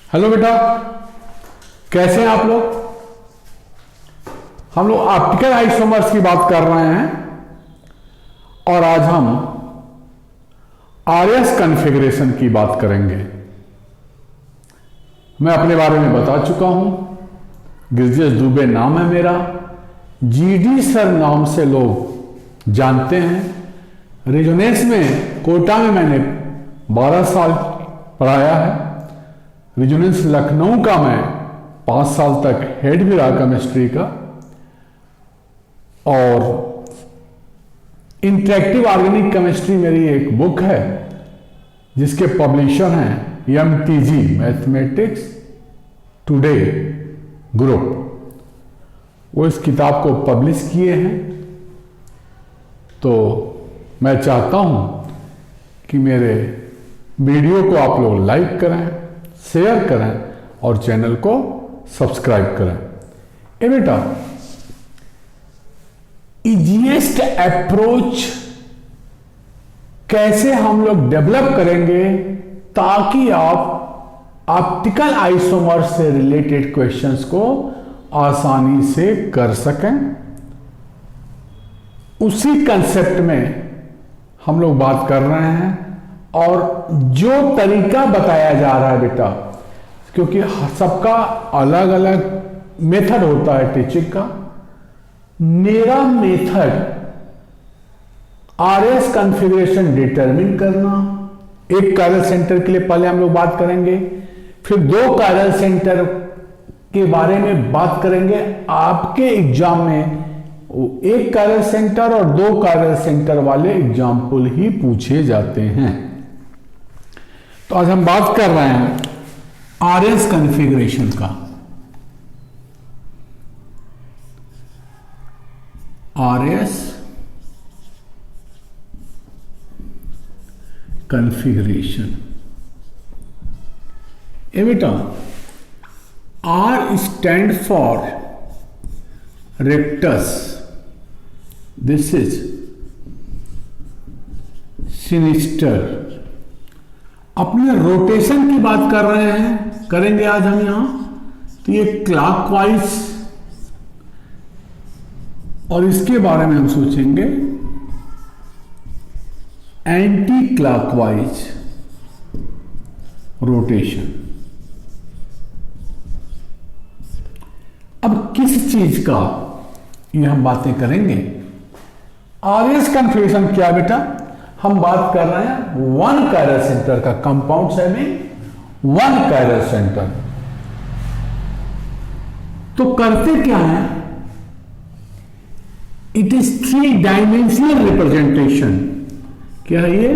Hello बेटा, कैसे हैं आप लोग। हम लोग ऑप्टिकल आइसोमर्स की बात कर रहे हैं और आज हम आरएस कॉन्फ़िगरेशन की बात करेंगे। मैं अपने बारे में बता चुका हूं, गिरजेश दुबे नाम है मेरा। जीडी सर नाम से लोग जानते हैं। रेजोनेंस में कोटा में मैंने 12 साल पढ़ाया है। रेजोनेंस लखनऊ का मैं 5 साल तक हेड भी रहा केमिस्ट्री का। और इंटरेक्टिव ऑर्गेनिक केमिस्ट्री मेरी एक बुक है जिसके पब्लिशर हैं एमटीजी मैथमेटिक्स टुडे ग्रुप। वो इस किताब को पब्लिश किए हैं। तो मैं चाहता हूं कि मेरे वीडियो को आप लोग लाइक करें, शेयर करें और चैनल को सब्सक्राइब करें। ए बेटा, इजीएस्ट अप्रोच कैसे हम लोग डेवलप करेंगे ताकि आप ऑप्टिकल आइसोमर से रिलेटेड क्वेश्चंस को आसानी से कर सकें, उसी कंसेप्ट में हम लोग बात कर रहे हैं। और जो तरीका बताया जा रहा है बेटा, क्योंकि सबका अलग अलग मेथड होता है टीचिंग का, मेरा मेथड आरएस कॉन्फ़िगरेशन डिटरमिन करना। एक कायरल सेंटर के लिए पहले हम लोग बात करेंगे, फिर 2 कायरल सेंटर के बारे में बात करेंगे। आपके एग्जाम में 1 कायरल सेंटर और 2 कायरल सेंटर वाले एग्जाम्पल ही पूछे जाते हैं। तो आज हम बात कर रहे हैं आरएस कॉन्फ़िगरेशन का। RS configuration. ए बेटा, R stand for rectus, this is sinister. अपने रोटेशन की बात कर रहे हैं, करेंगे आज हम यहां। तो ये क्लॉकवाइज, और इसके बारे में हम सोचेंगे एंटी क्लॉकवाइज रोटेशन। अब किस चीज का ये हम बातें करेंगे। आरएस कॉन्फ़िगरेशन क्या बेटा, हम बात कर रहे हैं 1 कायरल सेंटर का, कंपाउंड हैविंग 1 कायरल सेंटर। तो करते क्या है, इट इज 3 डायमेंशनल रिप्रेजेंटेशन। क्या है ये?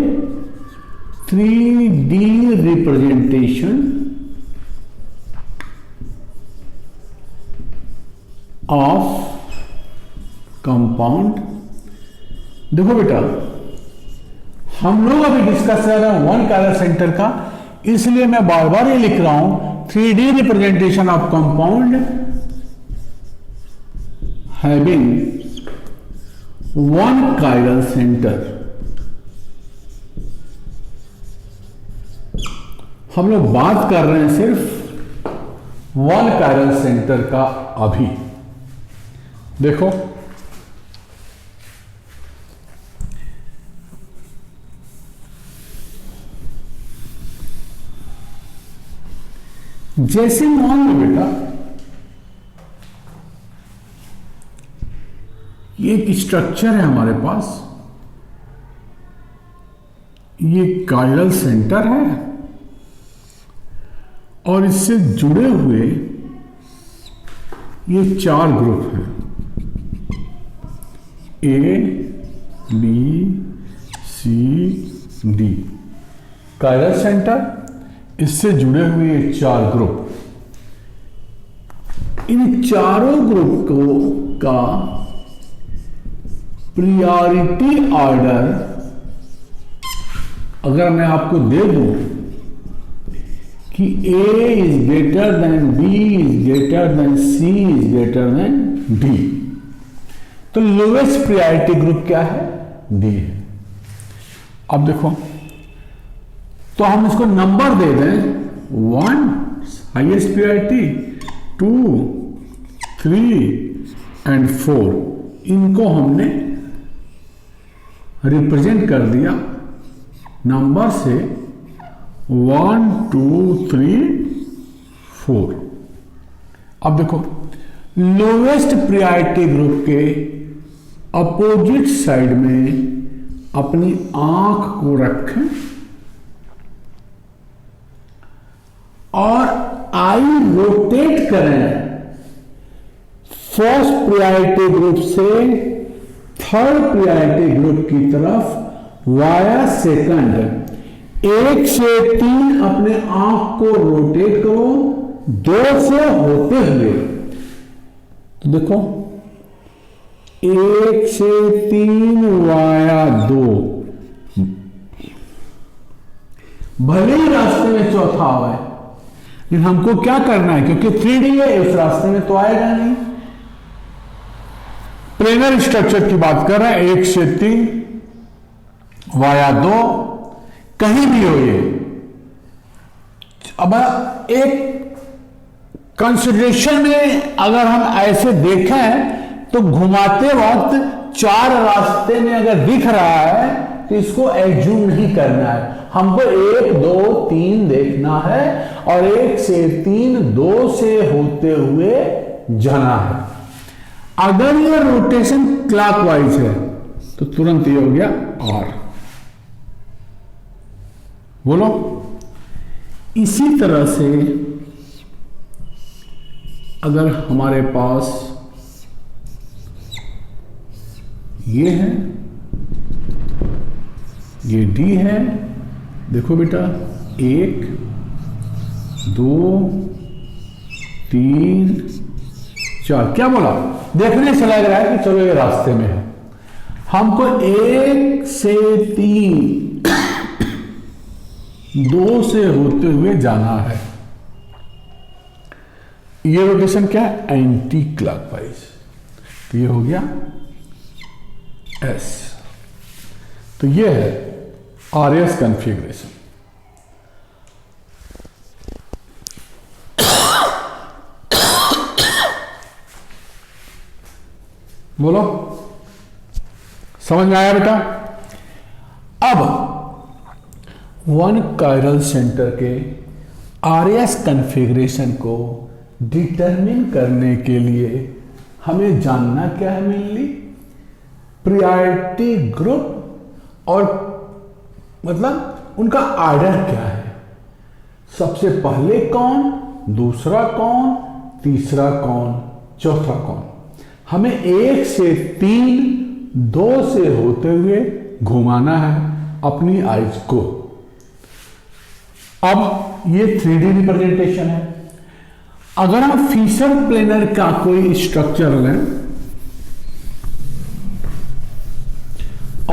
3D representation of compound. देखो बेटा, हम लोग अभी डिस्कस कर रहे हैं 1 कायरल सेंटर का, इसलिए मैं बार बार ये लिख रहा हूं 3D representation of compound having 1 chiral centre. हम लोग बात कर रहे हैं सिर्फ 1 कायरल सेंटर का अभी। देखो, जैसे मान लो बेटा, ये एक स्ट्रक्चर है हमारे पास, ये कायरल सेंटर है और इससे जुड़े हुए ये 4 ग्रुप हैं, A B C D. Chiral centre, इससे जुड़े हुए ये 4 ग्रुप। इन चारों ग्रुप को का प्रायोरिटी ऑर्डर अगर मैं आपको दे दूं कि A is greater than B is greater than C is greater than D, तो लोएस्ट प्रायोरिटी ग्रुप क्या है? D है। अब देखो, तो हम इसको नंबर दे दें 1, हाईएस्ट प्रायोरिटी 2, 3 एंड 4, इनको हमने रिप्रेजेंट कर दिया नंबर से 1, 2, 3, 4। अब देखो लोवेस्ट प्रायोरिटी ग्रुप के अपोजिट साइड में अपनी आंख को रखें और आई रोटेट करें फर्स्ट प्रायोरिटी ग्रुप से थर्ड प्रायोरिटी ग्रुप की तरफ वाया सेकंड। 1 से 3 अपने आंख को रोटेट करो 2 से होते हुए। तो देखो 1 से 3 वाया 2, भले ही रास्ते में चौथा हुआ है लेकिन हमको क्या करना है, क्योंकि 3D है इस रास्ते में तो आएगा नहीं। प्लेनर स्ट्रक्चर की बात कर रहे हैं, 1 से 3 वाया 2, कहीं भी हो ये। अब एक कंसिडरेशन में अगर हम ऐसे देखें तो घुमाते वक्त 4 रास्ते में अगर दिख रहा है तो इसको एज्यूम नहीं करना है, हमको 1, 2, 3 देखना है और 1 से 3 2 से होते हुए जाना है। अगर ये रोटेशन क्लॉकवाइज है तो तुरंत ये हो गया R। बोलो इसी तरह से अगर हमारे पास ये है, ये D है, देखो बेटा 1, 2, 3, 4, क्या बोला, देखने से लग रहा है कि चलो ये रास्ते में है। हमको 1 से 3 2 से होते हुए जाना है। ये रोटेशन क्या है, एंटी क्लॉकवाइज। तो ये हो गया S। तो ये है RS कॉन्फ़िगरेशन। बोलो समझ में आया बेटा। अब वन कायरल सेंटर के RS कॉन्फ़िगरेशन को डिटरमिन करने के लिए हमें जानना क्या है, मेनली प्रायोरिटी ग्रुप और मतलब उनका ऑर्डर क्या है, सबसे पहले कौन, दूसरा कौन, तीसरा कौन, चौथा कौन। हमें 1 से 3 2 से होते हुए घुमाना है अपनी आइज को। अब ये 3D रिप्रेजेंटेशन है। अगर हम फिशर प्लेनर का कोई स्ट्रक्चर लें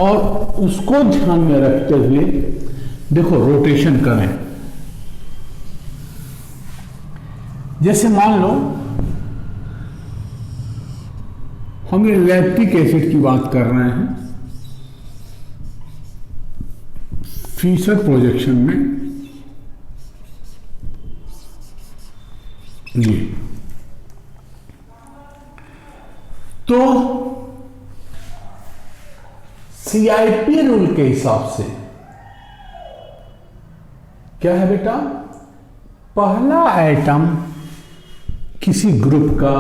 और उसको ध्यान में रखते हुए देखो रोटेशन करें, जैसे मान लो हम ये लैक्टिक एसिड की बात कर रहे हैं फिशर प्रोजेक्शन में, ये तो CIP रूल के हिसाब से क्या है बेटा, पहला एटम किसी ग्रुप का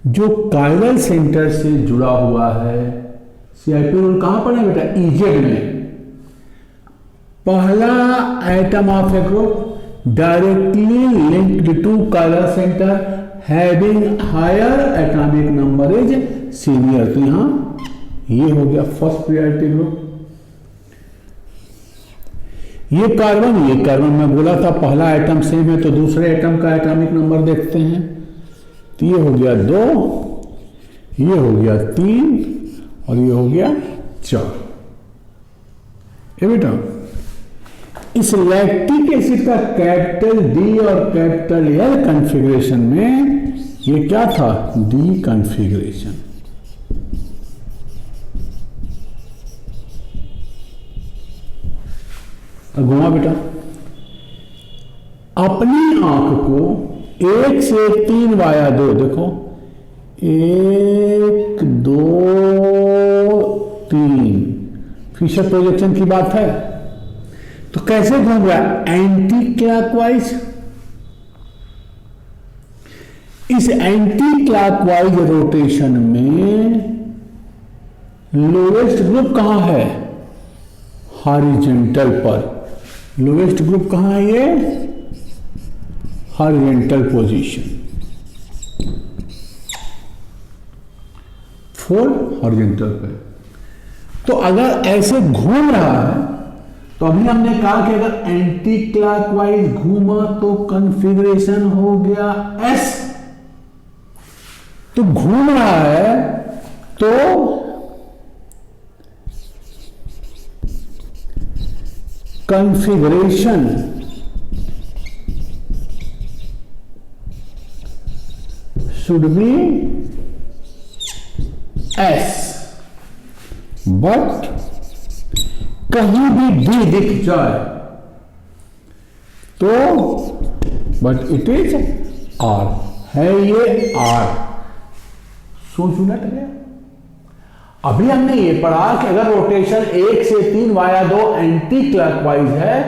जो कायरल सेंटर से जुड़ा हुआ है, CIP रूल कहां पर है बेटा, EZ में, पहला atom of A group directly linked to chiral center having higher atomic number is senior। तो यहां ये हो गया फर्स्ट प्रायोरिटी ग्रुप। ये कार्बन में बोला था पहला एटम सेम है तो दूसरे एटम का एटॉमिक नंबर देखते हैं। तो ये हो गया 2, ये हो गया 3 और ये हो गया 4। ये बेटा इस लैक्टिक एसिड का कैपिटल D और कैपिटल L कॉन्फ़िगरेशन में ये क्या था, D कॉन्फ़िगरेशन। अब घुमा बेटा, अपनी आंख को 1 से 3 वाया 2, देखो 1 2 3, फिशर प्रोजेक्शन की बात है। तो कैसे घूम रहा है? Anti clockwise. इस एंटी क्लॉकवाइज रोटेशन में लोएस्ट ग्रुप कहां है? हॉरिजॉन्टल पर। लोएस्ट ग्रुप कहां है? ये हॉरिजॉन्टल पोजीशन, फोर हॉरिजॉन्टल पे। तो अगर ऐसे घूम रहा है तो अभी हमने कहा कि अगर एंटी क्लॉकवाइज घूमा तो कॉन्फ़िगरेशन हो गया एस। तो घूम रहा है तो configuration should be S, but कहीं भी डी दिख जाए तो बट इट इज आर, है ये आर। सोच उलट गया। अभी हमने ये पढ़ा कि अगर रोटेशन 1 से 3 वाया 2 एंटी क्लॉकवाइज है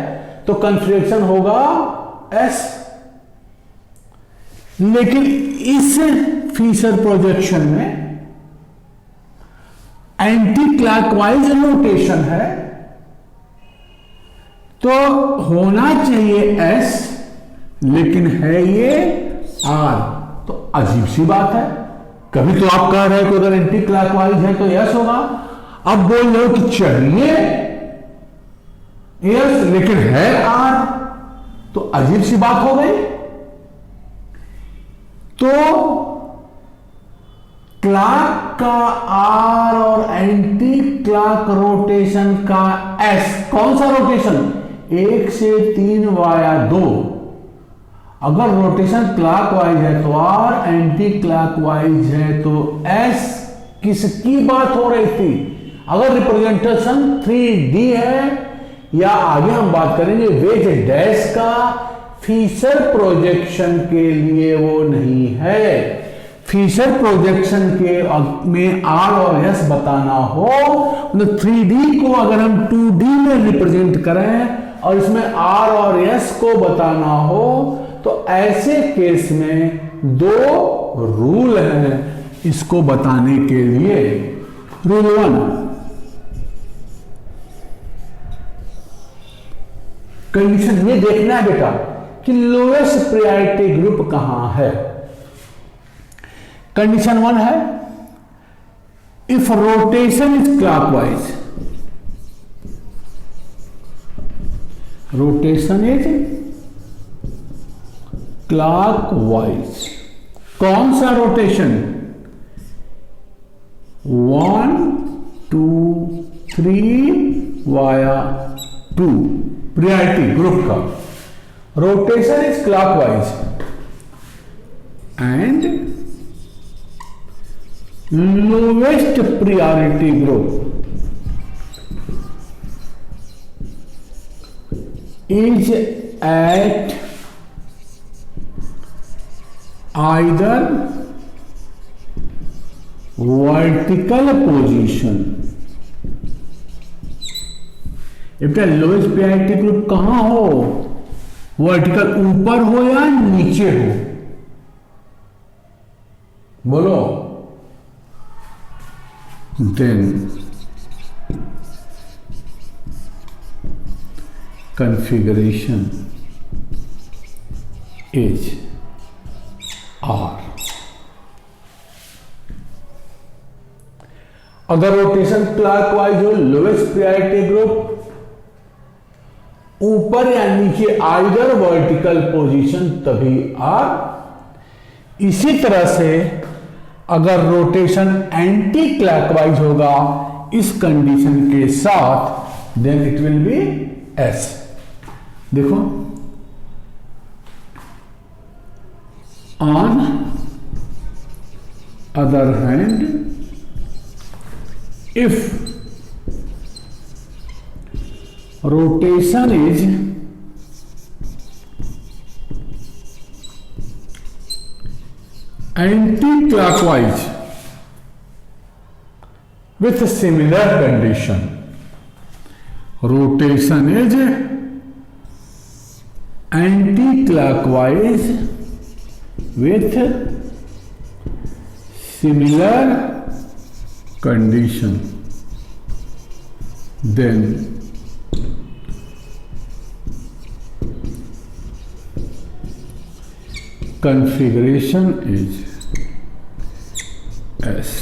तो कॉन्फ़िगरेशन होगा एस। लेकिन इस फिशर प्रोजेक्शन में एंटी क्लॉकवाइज रोटेशन है तो होना चाहिए एस, लेकिन है ये आर। तो अजीब सी बात है। कभी तो आप कह रहे हो कि अगर एंटी क्लॉकवाइज है तो यस होगा, अब बोल रहे हो कि चलिए यस लेकिन है आर, तो अजीब सी बात हो गई। तो क्लॉक का आर और एंटी क्लॉक रोटेशन का एस, कौन सा रोटेशन? 1 से 3 वाया 2। अगर रोटेशन क्लॉकवाइज है तो आर, एंटी क्लॉकवाइज है तो एस। किसकी बात हो रही थी? अगर रिप्रेजेंटेशन 3D है या आगे हम बात करेंगे वेज डैश का, फिशर प्रोजेक्शन के लिए वो नहीं है। फिशर प्रोजेक्शन के में आर और एस बताना हो तो 3D को अगर हम 2D में रिप्रेजेंट करें और इसमें आर और एस को बताना हो तो ऐसे केस में 2 रूल हैं इसको बताने के लिए। रूल 1, कंडीशन ये देखना है बेटा कि लोएस्ट प्रायोरिटी ग्रुप कहां है। कंडीशन 1 है if rotation is clockwise, rotation is clockwise. कौन सा रोटेशन? 1 2 3 वाया 2, प्रायोरिटी ग्रुप का rotation is clockwise and lowest priority group is at either vertical position। बेटा लोएस्ट प्रायोरिटी ग्रुप कहां हो? वर्टिकल, ऊपर हो या नीचे हो? बोलो। Then configuration is R। अगर रोटेशन क्लॉकवाइज हो, लोएस्ट प्रायोरिटी ग्रुप ऊपर या नीचे आइदर वर्टिकल पोजीशन, तभी R। इसी तरह से अगर रोटेशन एंटी क्लॉकवाइज होगा इस कंडीशन के साथ, then it will be S। देखो on other hand if rotation is anti clockwise with a similar condition. Rotation is anti-clockwise with similar condition. Then configuration is S.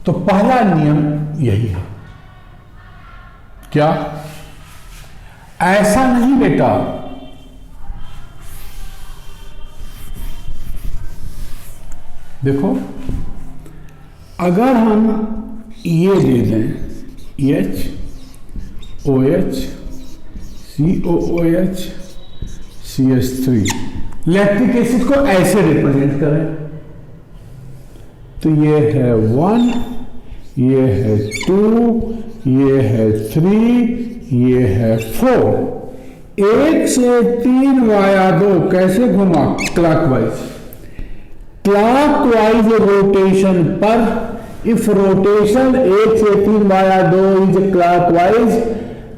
तो पहला नियम यही है, क्या? ऐसा नहीं बेटा, देखो अगर हम ये दे दें H O H C O O H CH3, lactic acid को ऐसे रिप्रेजेंट करें तो ये है 1, ये है 2, ये है 3, ये है 4। 1 से 3 वाया 2 कैसे घुमा? क्लॉकवाइज। क्लॉकवाइज रोटेशन पर इफ रोटेशन 1 से 3 via 2 is clockwise,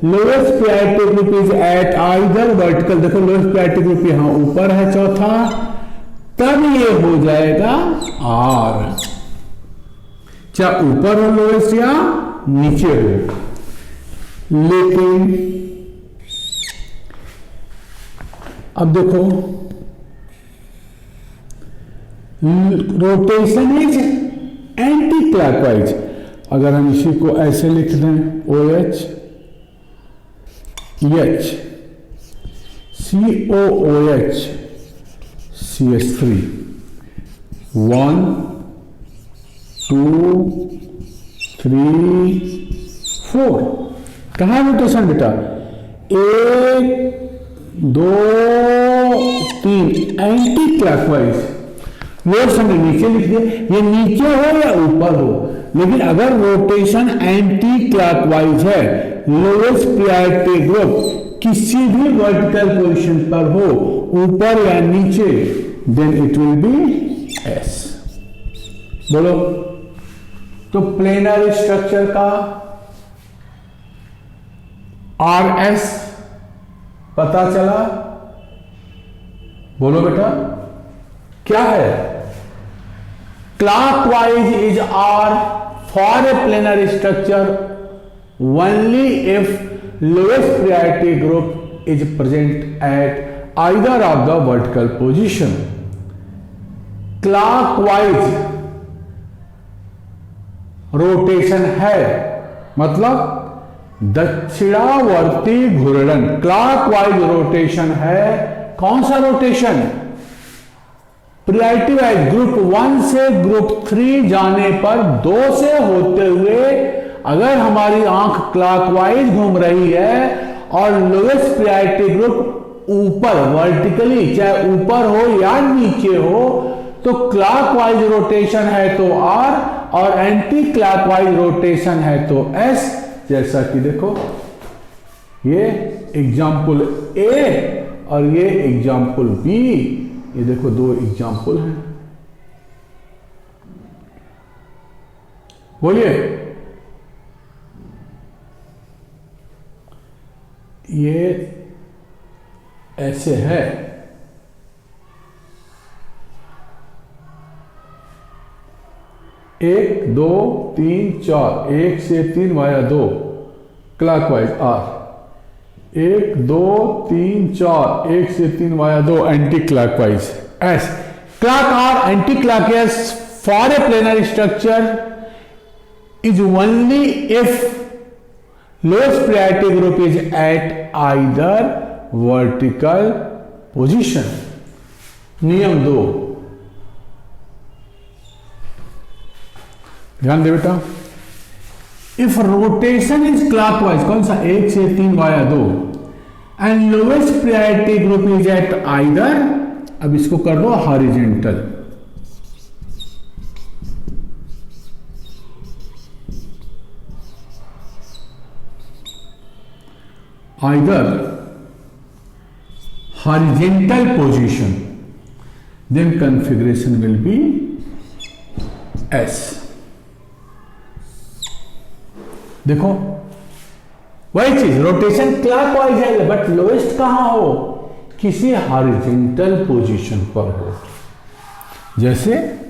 lowest priority group is at either vertical. देखो लोएस्ट प्रायोरिटी ग्रुप यहां ऊपर है चौथा, तब ये हो जाएगा R, चाहे ऊपर हो लोएस्ट या नीचे हो। लेकिन अब देखो रोटेशन इज एंटी क्लॉकवाइज, अगर हम इसी को ऐसे लिख दें OH H COOH CH3 1 2 3 4, कहां रोटेशन बेटा? 1 2 3 एंटी क्लॉकवाइज। लोअर हमने नीचे लिख दिया, ये नीचे हो या ऊपर हो, लेकिन अगर रोटेशन एंटी क्लॉकवाइज है, लोएस्ट प्रायोरिटी ग्रुप किसी भी वर्टिकल पोजीशन पर हो, ऊपर या नीचे, then it will be S। बोलो, तो प्लेनर स्ट्रक्चर का RS पता चला? बोलो बेटा क्या है? Clockwise is R for a planar structure only if lowest priority group is present at either of the vertical position. Clockwise rotation है, मतलब दक्षिणावर्ती घूर्णन। क्लॉकवाइज रोटेशन है, कौन सा रोटेशन? प्रायोरिटी वाइज ग्रुप 1 से ग्रुप 3 जाने पर 2 से होते हुए अगर हमारी आंख क्लॉकवाइज घूम रही है और लोएस्ट प्रायोरिटी ग्रुप ऊपर वर्टिकली, चाहे ऊपर हो या नीचे हो, तो क्लॉकवाइज रोटेशन है तो R और एंटी क्लॉकवाइज रोटेशन है तो S। जैसा कि देखो ये एग्जाम्पल A और ये एग्जाम्पल B, ये देखो दो एग्जाम्पल हैं। बोलिए, ये ऐसे है, 1 2 3 4, 1 से 3 वाया 2 क्लॉकवाइज R, 1 2 3 4, 1 से 3 via 2 anti clockwise S। Clock R anti clockwise for a planar structure is only if lowest priority group is at either vertical position। नियम 2, ध्यान दे बेटा, इफ रोटेशन इज क्लॉकवाइज, कौन सा? 1 से 3 via 2, and lowest priority group is at either, अब इसको कर दो horizontal, either horizontal position, then configuration will be S. देखो वही चीज, रोटेशन क्लॉकवाइज है बट लोएस्ट कहां हो, किसी हॉरिजॉन्टल पोजीशन पर हो। जैसे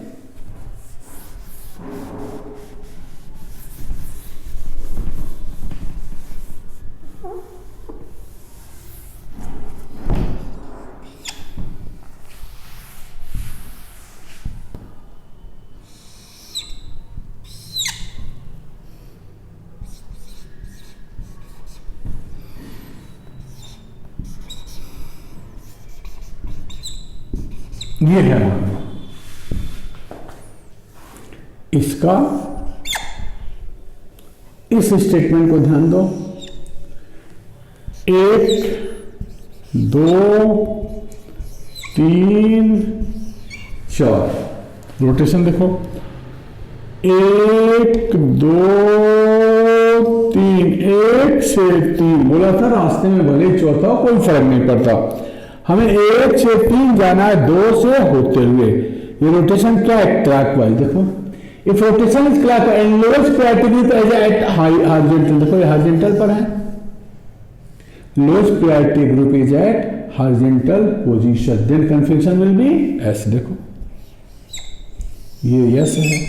ये है इसका, इस स्टेटमेंट को ध्यान दो, 1 2 3 4 रोटेशन देखो, 1 2 3, 1 से 3 बोला था, रास्ते में भले चौथा कोई फर्क नहीं पड़ता, हमें 1 से 3 जाना है 2 से होते हुए। ये रोटेशन क्या है, क्लॉकवाइज। देखो if rotation is clockwise and lowest priority group is at horizontal, देखो ये हॉरिजॉन्टल पर है, lowest priority group is at horizontal position, then configuration will be S. देखो ये यस है।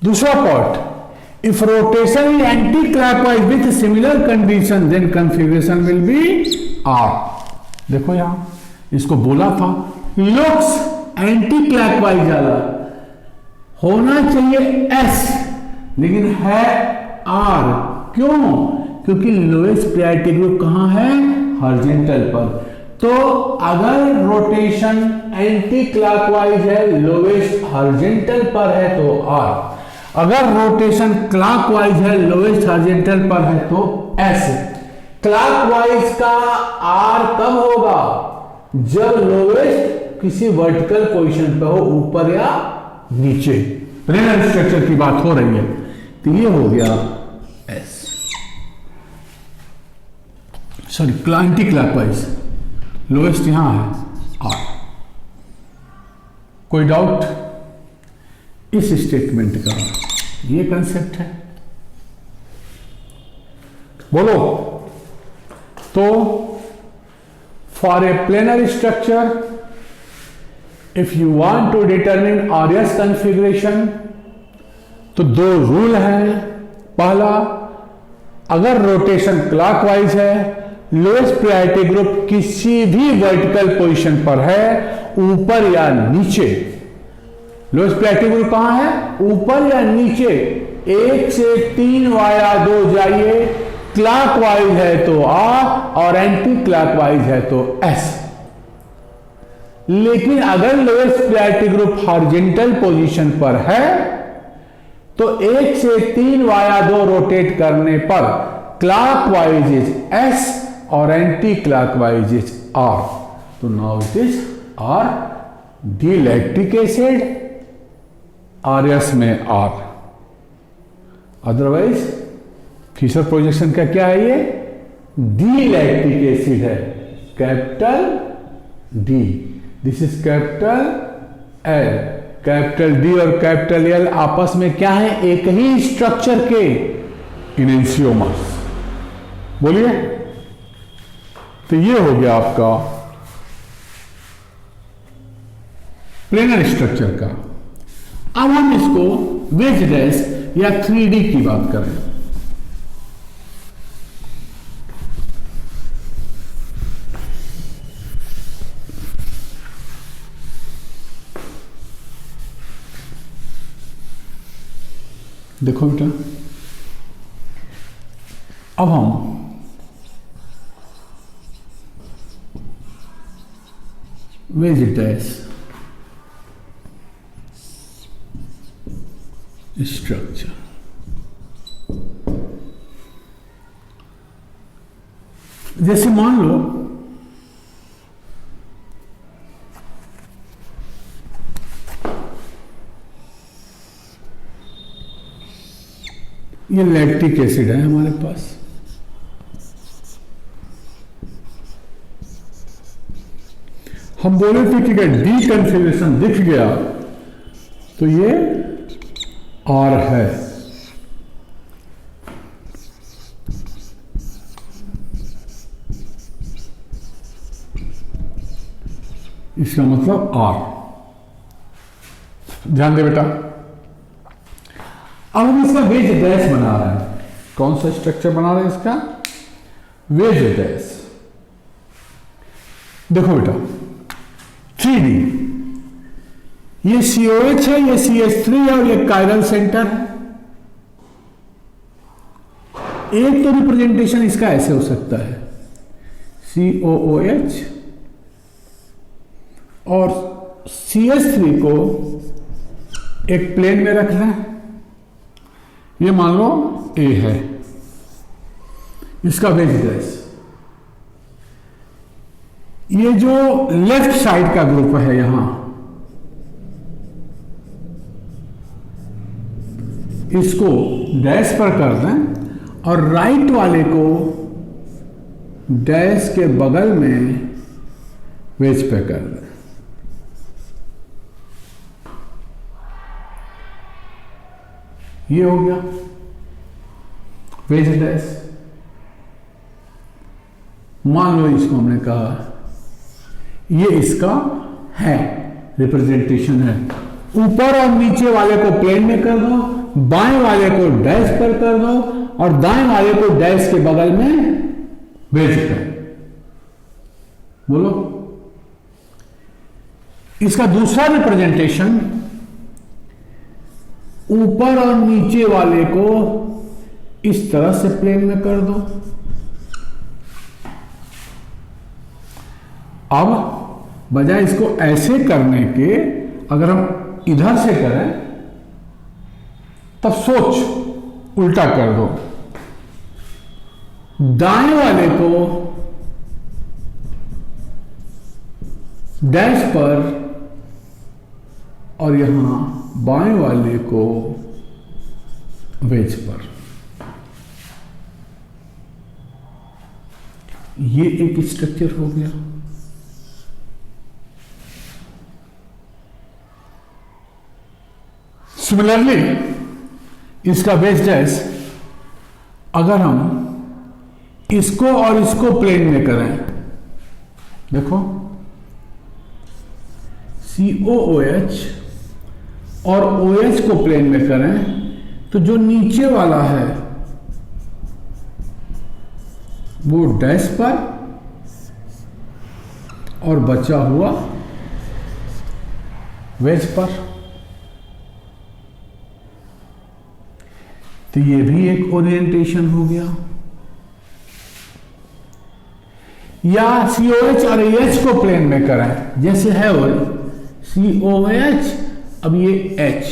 दूसरा part, if rotation is anti-clockwise with similar condition then configuration will be R। देखो यहां इसको बोला था looks anti-clockwise वाला होना चाहिए S लेकिन है R। क्यों? क्योंकि लोएस्ट प्रायोरिटी ग्रुप कहां है, हॉरिजॉन्टल पर। तो अगर रोटेशन एंटी क्लॉकवाइज है, लोएस्ट हॉरिजॉन्टल पर है तो R, अगर रोटेशन क्लॉकवाइज है, लोएस्ट हॉरिजॉन्टल पर है तो S। क्लॉकवाइज का R कब होगा, जब लोएस्ट किसी वर्टिकल पोजीशन पर हो, ऊपर या नीचे, प्लेनर स्ट्रक्चर की बात हो रही है, तो ये हो गया S। Sorry anti clockwise, lowest यहां है R। कोई डाउट? इस स्टेटमेंट का ये कंसेप्ट है, बोलो। तो for a planar structure if you want to determine RS configuration तो 2 रूल हैं। पहला, अगर रोटेशन क्लॉकवाइज है, लोएस्ट प्रायोरिटी ग्रुप किसी भी वर्टिकल पोजीशन पर है, ऊपर या नीचे, लोएस्ट प्रायोरिटी ग्रुप कहां है, ऊपर या नीचे, 1 से 3 वाया 2 जाइए, क्लॉकवाइज है तो R और एंटी क्लॉकवाइज है तो S। लेकिन अगर lowest priority group horizontal position पर है तो 1 से 3 वाया 2 रोटेट करने पर क्लॉकवाइज इज S और एंटी क्लॉकवाइज इज R। तो now it is R D lactic acid, RS में R। अदरवाइज फिशर प्रोजेक्शन का क्या है, ये डी लैक्टिक एसिड है, capital D, this is capital L। Capital D और कैपिटल L आपस में क्या है, एक ही स्ट्रक्चर के इनेंशियोमर्स। बोलिए, तो ये हो गया आपका प्लेनर स्ट्रक्चर का। अब हम इसको वेज डैश या 3D की बात करें। देखो बेटा, अब हम वेज डैश स्ट्रक्चर, जैसे मान लो ये लैक्टिक एसिड है हमारे पास, हम बोले थे कि अगर डी कन्फिग्रेशन दिख गया तो ये आर है। इसका मतलब आर। ध्यान दे बेटा, अब हम इसका वेज डैश बना रहे हैं। कौन सा स्ट्रक्चर बना रहे हैं इसका? Veg dash. देखो बेटा 3D, ये COH है, ये CH3 है और ये कायरल सेंटर है। एक तो रिप्रेजेंटेशन इसका ऐसे हो सकता है, COOH और CH3 को एक प्लेन में रख लें। ये मान लो A है, इसका वेज डैश। ये जो लेफ्ट साइड का ग्रुप है यहां, इसको डैश पर कर दें और राइट वाले को डैश के बगल में वेज पे कर दें। ये हो गया वेज डैश। मान लो इसको हमने कहा ये इसका है, रिप्रेजेंटेशन है। ऊपर और नीचे वाले को प्लेन में कर दो, बाएं वाले को डैश पर कर दो और दाएं वाले को डैश के बगल में वेज कर। बोलो, इसका दूसरा रिप्रेजेंटेशन ऊपर और नीचे वाले को इस तरह से प्लेन में कर दो। अब बजाय इसको ऐसे करने के अगर हम इधर से करें तब सोच उल्टा कर दो। दाएं वाले को डैश पर और यहां बाएं वाले को वेज पर। ये एक स्ट्रक्चर हो गया। सिमिलरली इसका वेज डैश अगर हम इसको और इसको प्लेन में करें, देखो COOH और OH को प्लेन में करें तो जो नीचे वाला है वो डैश पर और बचा हुआ वेज पर। तो ये भी एक ओरिएंटेशन हो गया। या COH और AH को प्लेन में करें, जैसे है वो COH, अब ये H,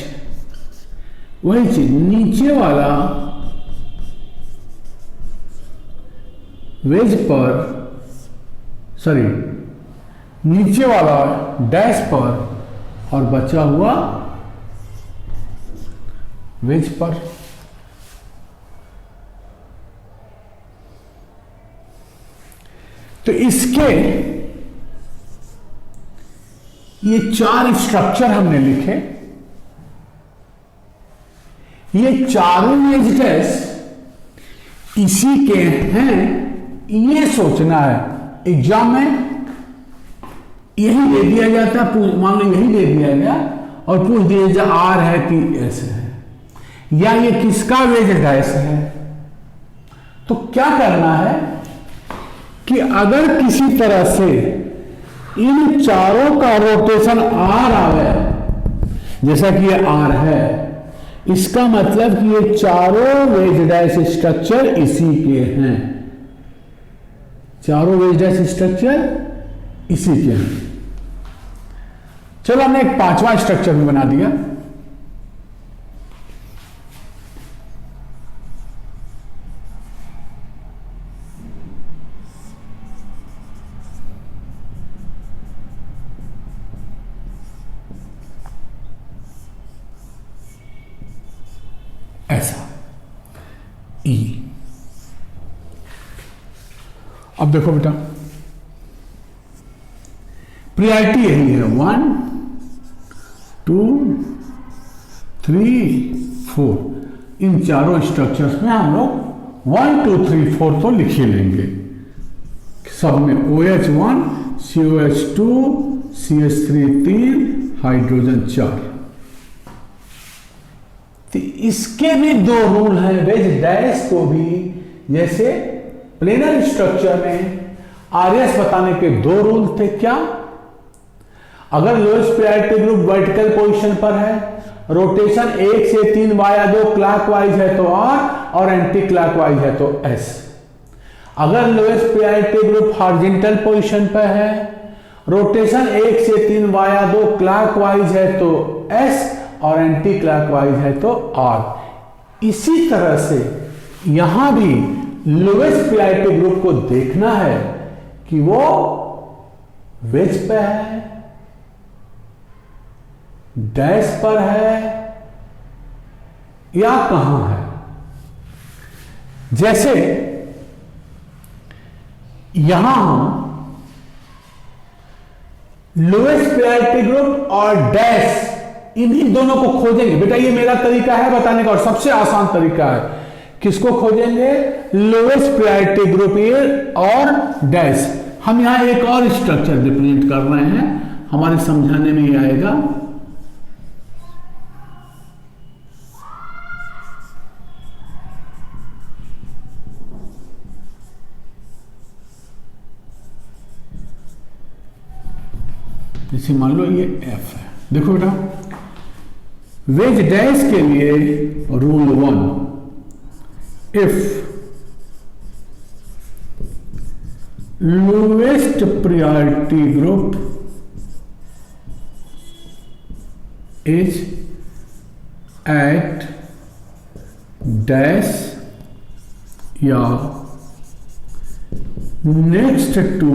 वही चीज नीचे वाला वेज पर, सॉरी नीचे वाला डैश पर और बचा हुआ वेज पर। तो इसके ये 4 स्ट्रक्चर हमने लिखे। ये चारों वेज डैश इसी के हैं, ये सोचना है। एग्जाम में यही दे दिया जाता, मान लो यही दे दिया गया और पूछ दिया जा आर है कि एस है, या ये किसका वेज डैश है। तो क्या करना है कि अगर किसी तरह से इन चारों का रोटेशन आर आवे, जैसा कि ये आर है, इसका मतलब कि ये चारों वेज डैश स्ट्रक्चर इसी के हैं। चारों वेज डैश स्ट्रक्चर इसी के हैं। चलो हमने एक 5वां स्ट्रक्चर भी बना दिया। ऐसा ई। अब देखो बेटा, प्रायोरिटी यही है 1 2 3 4। इन चारों स्ट्रक्चर्स में हम लोग 1 2 3 4 तो लिख ही लेंगे। सब में OH1 COH2 CH3 3 हाइड्रोजन 4। तो इसके भी दो रूल हैं वेज डैश को भी, जैसे प्लेनर स्ट्रक्चर में RS बताने के दो रूल थे। क्या? अगर lowest priority group vertical position पर है, रोटेशन 1 से 3 वाया 2 क्लॉकवाइज है तो R और एंटी क्लॉकवाइज है तो S। अगर lowest priority group horizontal position पर है, रोटेशन 1 से 3 वाया 2 क्लॉकवाइज है तो S और एंटी क्लॉकवाइज है तो R। इसी तरह से यहां भी लोएस्ट प्रायोरिटी ग्रुप को देखना है कि वो वेज पे है, डैश पर है या कहां है। जैसे यहां हम लोएस्ट प्रायोरिटी ग्रुप और डैश इन्हीं दोनों को खोजेंगे। बेटा ये मेरा तरीका है बताने का और सबसे आसान तरीका है। किसको खोजेंगे? लोएस्ट प्रायोरिटी ग्रुप ए और डैश। हम यहां एक और स्ट्रक्चर रिप्रेजेंट कर रहे हैं, हमारे समझाने में ही आएगा। जैसे मान लो ये F है। देखो बेटा वेज डैश के लिए rule 1, if lowest priority group is at dash या next to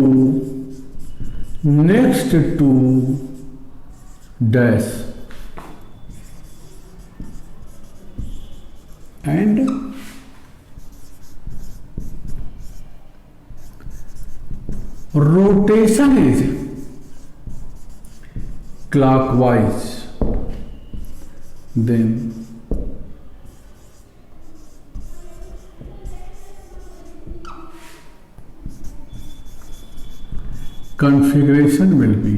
dash and rotation is clockwise, then configuration will be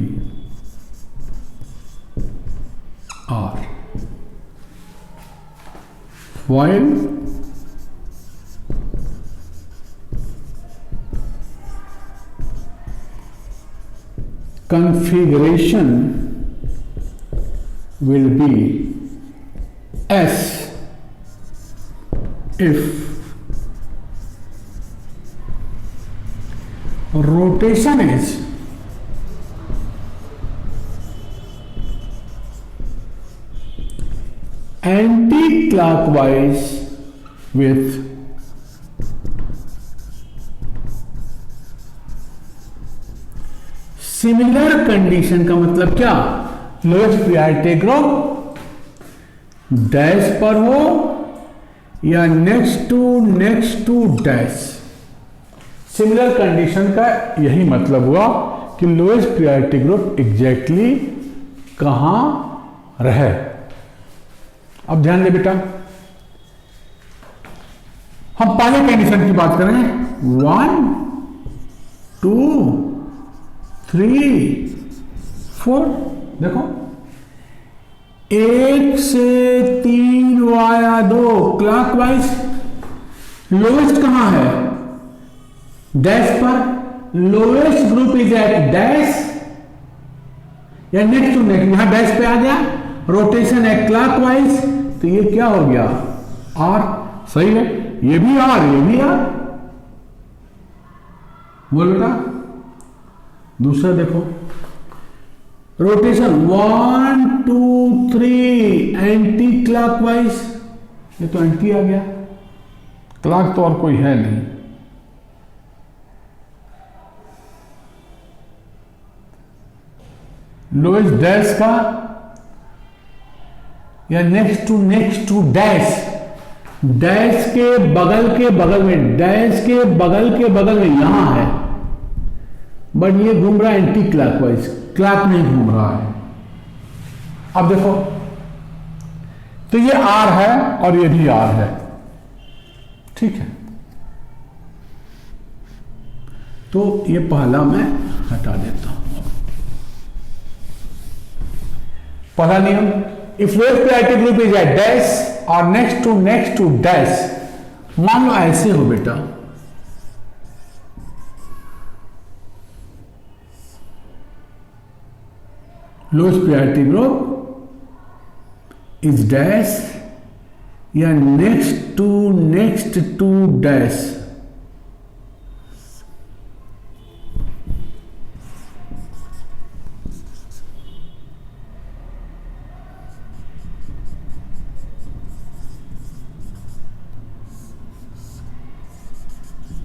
R. While configuration will be S if rotation is anti-clockwise with similar condition. का मतलब क्या? Lowest priority group dash पर हो या next to dash. Similar condition का यही मतलब हुआ कि लोएस्ट प्रायोरिटी ग्रुप एग्जैक्टली कहां रहे। अब ध्यान दे बेटा, हम पहले कंडीशन की बात करें 1 2 3 4। देखो 1 से 3 वाया 2 क्लॉकवाइज। लोएस्ट कहां है? डैश पर। Lowest group is at dash या नेक्स्ट टू नेक्स्ट। यहां डैश पे आ गया, रोटेशन है क्लॉकवाइज, तो ये क्या हो गया? R। सही है, ये भी R ये भी R। बोल बेटा दूसरा देखो, रोटेशन 1 2 3 एंटी क्लॉकवाइज। ये तो एंटी आ गया, क्लॉक तो और कोई है नहीं। लोएस्ट डैश का या नेक्स्ट टू डैश। डैश के बगल में, डैश के बगल में यहां है बट ये घूम रहा है एंटी क्लॉकवाइज, क्लॉक नहीं घूम रहा है। अब देखो तो ये आर है और ये भी आर है, ठीक है। तो ये पहला मैं हटा देता हूं। पहला नियम, if lowest priority group is at dash और नेक्स्ट टू डैश, मान लो ऐसे हो बेटा, lowest priority group is dash या नेक्स्ट टू डैश,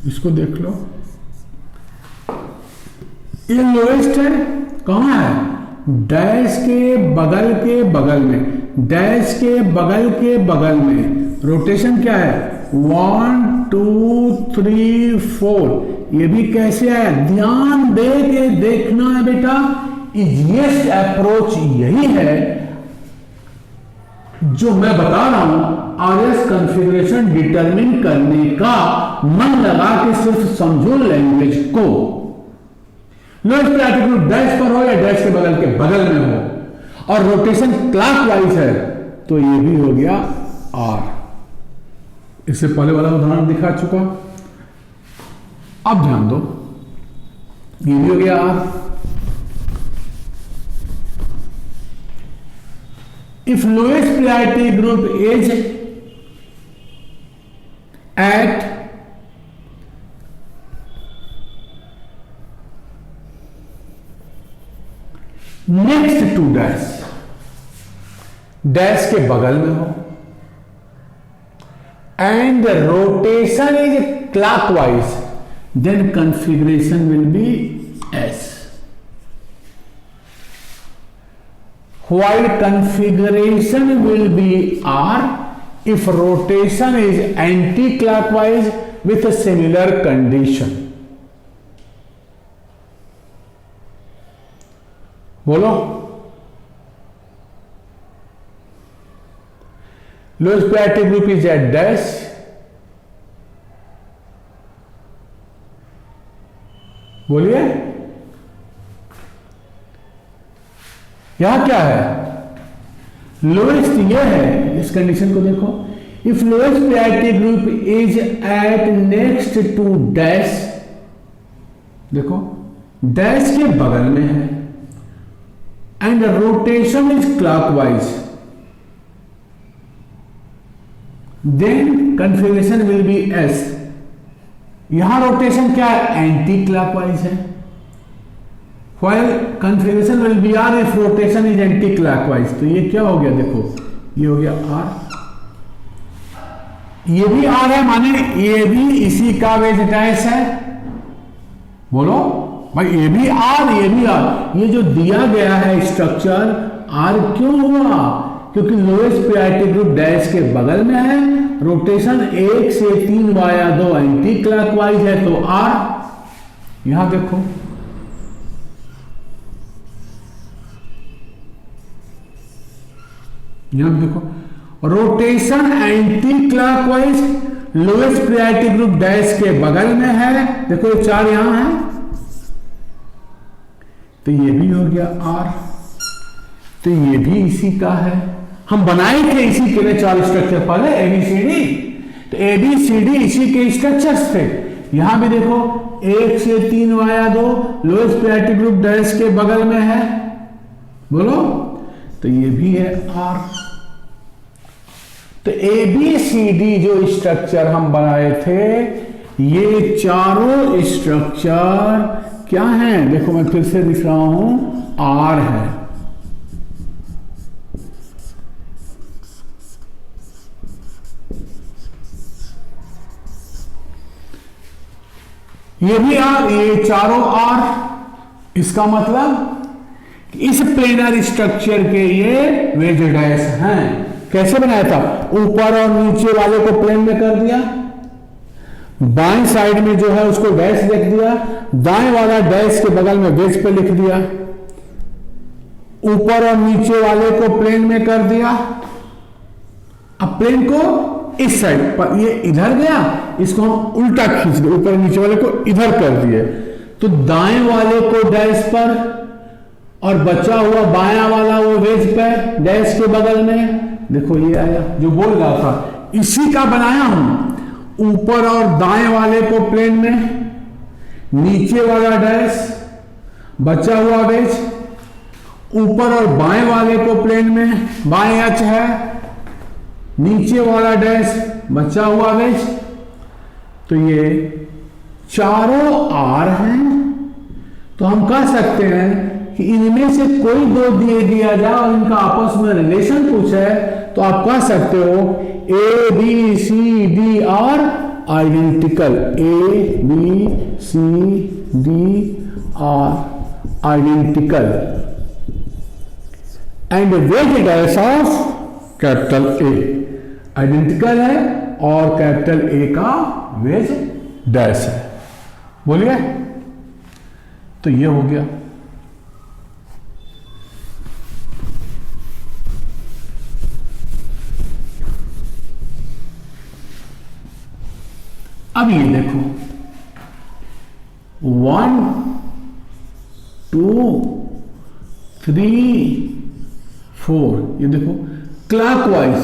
इसको देख लो, ये लोएस्ट है, कहां है? डैश के बगल में, डैश के बगल में। रोटेशन क्या है? 1 2 3 4। ये भी कैसे आया? ध्यान दे के देखना है बेटा। इजीएस्ट अप्रोच यही है जो मैं बता रहा हूं, आरएस कॉन्फ़िगरेशन डिटरमिन करने का। मन लगा के सिर्फ समझो लैंग्वेज को। लोएस्ट प्रायोरिटी ग्रुप डैश पर हो या डैश के बगल में हो और रोटेशन क्लॉकवाइज है, तो ये भी हो गया आर। इससे पहले वाला उदाहरण दिखा चुका। अब ध्यान दो, ये भी हो गया R. If lowest priority group is at next to dash, dash के बगल में हो and rotation is clockwise, then configuration will be S. While configuration will be R if rotation is anti-clockwise with a similar condition. बोलो, lowest priority group is at dash, बोलिए यहां क्या है? Lowest ये है, इस कंडीशन को देखो, if lowest priority group is at next to dash, देखो डैश के बगल में है and rotation is clockwise, then configuration will be S. यहां रोटेशन क्या है? एंटी क्लॉकवाइज है। While configuration will be R if rotation is anti-clockwise, तो ये क्या हो गया? देखो ये हो गया R, ये भी R है, माने ये भी इसी का वेज डैश है। बोलो भाई, ये भी R, ये भी R। ये जो दिया गया है स्ट्रक्चर R क्यों हुआ? क्योंकि लोएस्ट प्रायोरिटी ग्रुप डैश के बगल में है, रोटेशन 1 से 3 वाया 2 एंटी क्लॉकवाइज है, तो R। यहां देखो, यहां देखो rotation anti clockwise, lowest priority group dash के बगल में है। देखो ये 4 यहां है, तो ये भी हो गया R, तो ये भी इसी का है। हम बनाए थे इसी के लिए 4 स्ट्रक्चर पहले, ABCD, तो ABCD इसी के स्ट्रक्चर्स थे। यहां भी देखो 1 से 3 via 2, lowest priority group dash के बगल में है, बोलो, तो ये भी है R। तो ABCD जो स्ट्रक्चर हम बनाए थे, ये चारों स्ट्रक्चर क्या हैं? देखो मैं फिर से दिख रहा हूं, R है। ये भी R, ये चारों R। इसका मतलब इस प्लेनर स्ट्रक्चर के ये वेज डैश हैं। कैसे बनाया था? ऊपर और नीचे वाले को प्लेन में कर दिया, बाएं साइड में जो है उसको डैश लिख दिया, दाएं वाला डैश के बगल में वेज पे लिख दिया, ऊपर और नीचे वाले को प्लेन में कर दिया। अब प्लेन को इस साइड पर, ये इधर गया, इसको हम उल्टा खींच दिए, ऊपर नीचे वाले को इधर कर दिए, तो दाएं वाले को डैश पर और बचा हुआ बायां वाला वो वेज पे डैश के बगल में। देखो ये आया जो बोल रहा था, इसी का बनाया हूं। ऊपर और दाएं वाले को प्लेन में, नीचे वाला डैश, बचा हुआ वेज, ऊपर और बाएं वाले को प्लेन में, बाएं एच है, नीचे वाला डैश, बचा हुआ वेज। तो ये चारों आर हैं। तो हम कह सकते हैं कि इनमें से कोई दो दिए दिया जाए और इनका आपस में रिलेशन पूछे तो आप कह सकते हो A B C D are identical, A B C D are identical and wedge dash of capital A, identical है और कैपिटल ए का वेज डैश है। बोलिए, तो ये हो गया। अब ये देखो 1 2 3 4, ये देखो क्लॉकवाइज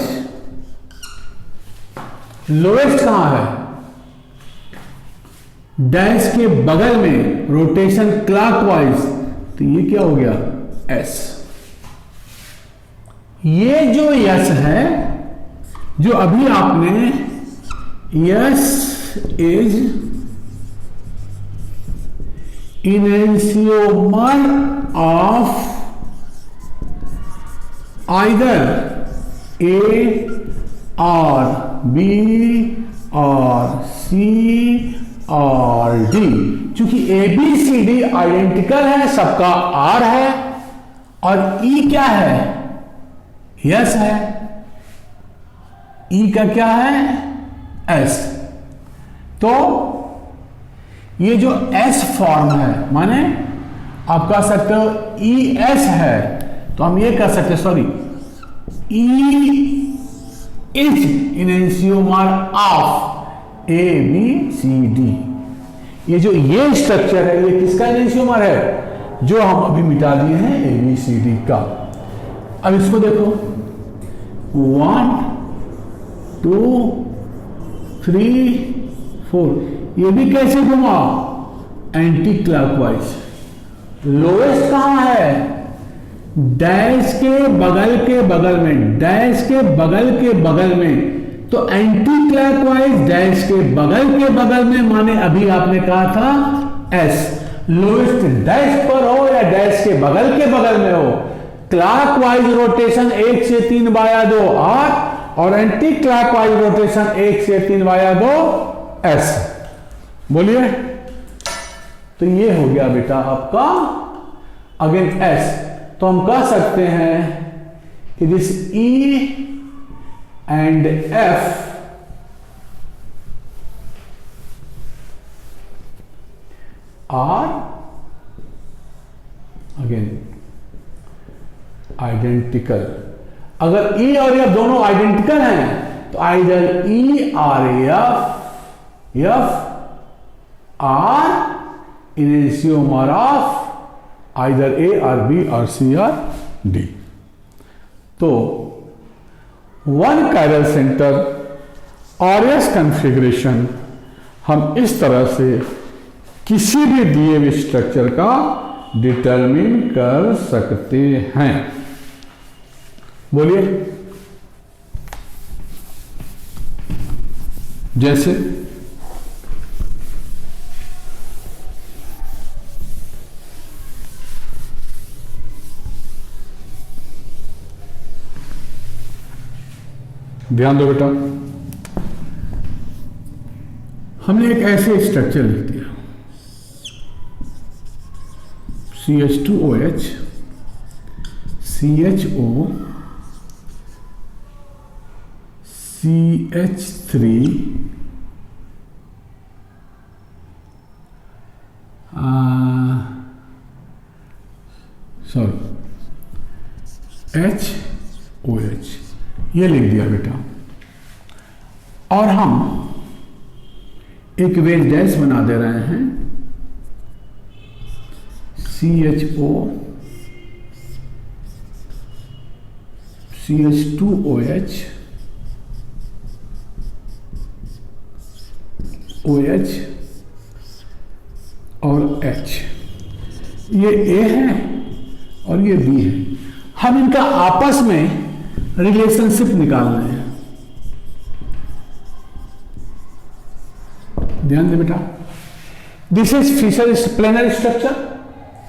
लोएस्ट कहां है, डैश के बगल में रोटेशन क्लॉकवाइज, तो ये क्या हो गया एस। ये जो यस है, जो अभी आपने yes is enantiomer of either A और बी और सी और डी, चूंकि A B C D identical है, सबका आर है, और ई क्या है, यस है, ई का क्या है, एस। तो ये जो एस फॉर्म है, माने आप कह सकते हो ई एस है, तो हम ये कह सकते, sorry, E is enantiomer of A B C D. ये जो ये स्ट्रक्चर है, ये किसका इनेंशियोमर है, जो हम अभी मिटा दिए हैं ए बी सी डी का। अब इसको देखो 1 2 3 4, ये भी कैसे घुमा, एंटी क्लॉकवाइज। लोएस्ट कहां है, डैश के बगल के बगल में, डैश के बगल के बगल में, तो एंटी क्लॉकवाइज डैश के बगल में, माने अभी आपने कहा था एस। लोएस्ट डैश पर हो या डैश के बगल में हो, क्लॉकवाइज रोटेशन 1 से 3 बाया 2 आर, और एंटी क्लॉकवाइज रोटेशन 1 से 3 बाया 2 एस। बोलिए, तो ये हो गया बेटा आपका अगेन एस। तो हम कह सकते हैं कि this E and F are again identical. अगर ई और एफ दोनों आइडेंटिकल हैं तो either E or F are enantiomer of either A or B और सी आर डी। तो वन कायरल सेंटर और एस कॉन्फ़िगरेशन हम इस तरह से किसी भी दिए हुए स्ट्रक्चर का डिटरमिन कर सकते हैं। बोलिए, जैसे ध्यान दो बेटा, हमने एक ऐसे स्ट्रक्चर लिख दिया CH2OH CHO CH3 sorry HOH ये लिख दिया बेटा। और हम एक वेज डैश बना दे रहे हैं CHO CH2OH OH और H, ये A है और ये B है। हम इनका आपस में रिलेशनशिप निकालना है। ध्यान दे बेटा, this is Fischer planar structure,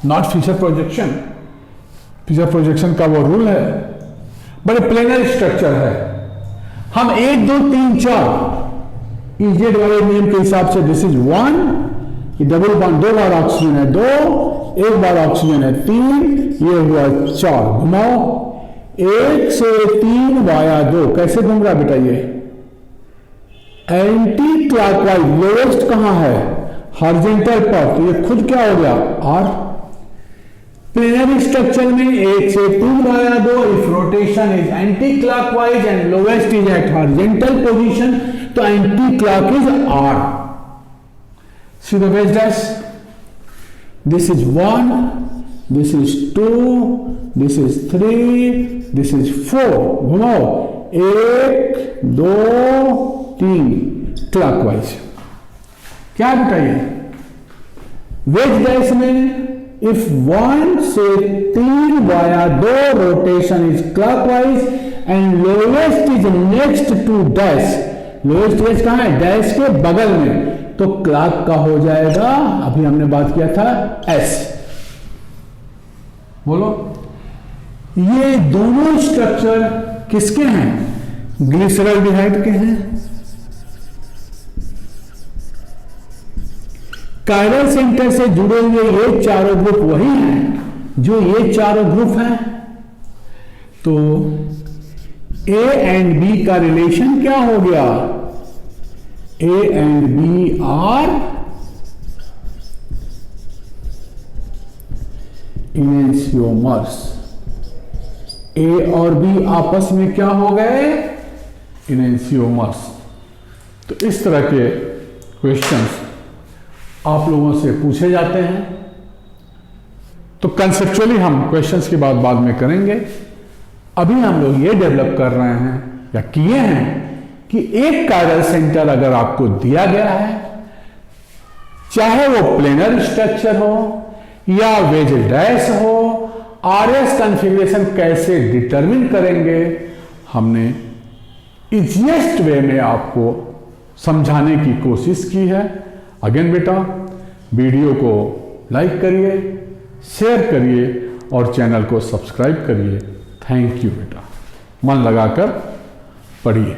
not Fischer projection. Fischer projection का वो रूल है, बड़े प्लेनर स्ट्रक्चर है। हम 1 2 3 4 इजेड वाले नियम के हिसाब से दिस इज 1, ये डबल बॉन्ड 2 बार ऑक्सीजन है 2, 1 बार ऑक्सीजन है 3, ये हुआ 4। घुमाओ 1 से 3 वाया 2, कैसे घूम रहा बेटा? ये एंटी क्लॉकवाइज, लोएस्ट कहां है? हॉरिजॉन्टल पर, तो ये खुद क्या हो गया? R। प्लेनरी स्ट्रक्चर में 1 से 2 via 2, if rotation is anti clockwise and lowest is at horizontal position, तो anti clock is R। See the wedge dash? This is 1, this is 2, this is 3, this is 4. घुमाओ 1 2 3 clockwise. क्या बताइए? Veg dash में if 1 से 3 via 2 rotation is clockwise and lowest is next to dash. Lowest dash कहां है? Dash के बगल में, तो क्लॉक का हो जाएगा, अभी हमने बात किया था, S। बोलो, ये दोनों स्ट्रक्चर किसके हैं? ग्लिसरॉल्डिहाइड के हैं। कायरल सेंटर से जुड़े हुए ये चारों ग्रुप वही हैं जो ये चारों ग्रुप हैं। तो A एंड B का रिलेशन क्या हो गया? A and B are enantiomers। A और B आपस में क्या हो गए? enantiomers। तो इस तरह के क्वेश्चंस आप लोगों से पूछे जाते हैं। तो कंसेप्चुअली हम क्वेश्चंस की बात बाद में करेंगे। अभी हम लोग ये डेवलप कर रहे हैं या किए हैं कि एक कायरल सेंटर अगर आपको दिया गया है, चाहे वो प्लेनर स्ट्रक्चर हो या वेज डैश हो, RS कॉन्फ़िगरेशन कैसे डिटरमिन करेंगे, हमने इजीएस्ट वे में आपको समझाने की कोशिश की है। अगेन बेटा, वीडियो को लाइक करिए, शेयर करिए और चैनल को सब्सक्राइब करिए। थैंक यू बेटा, मन लगाकर पढ़िए।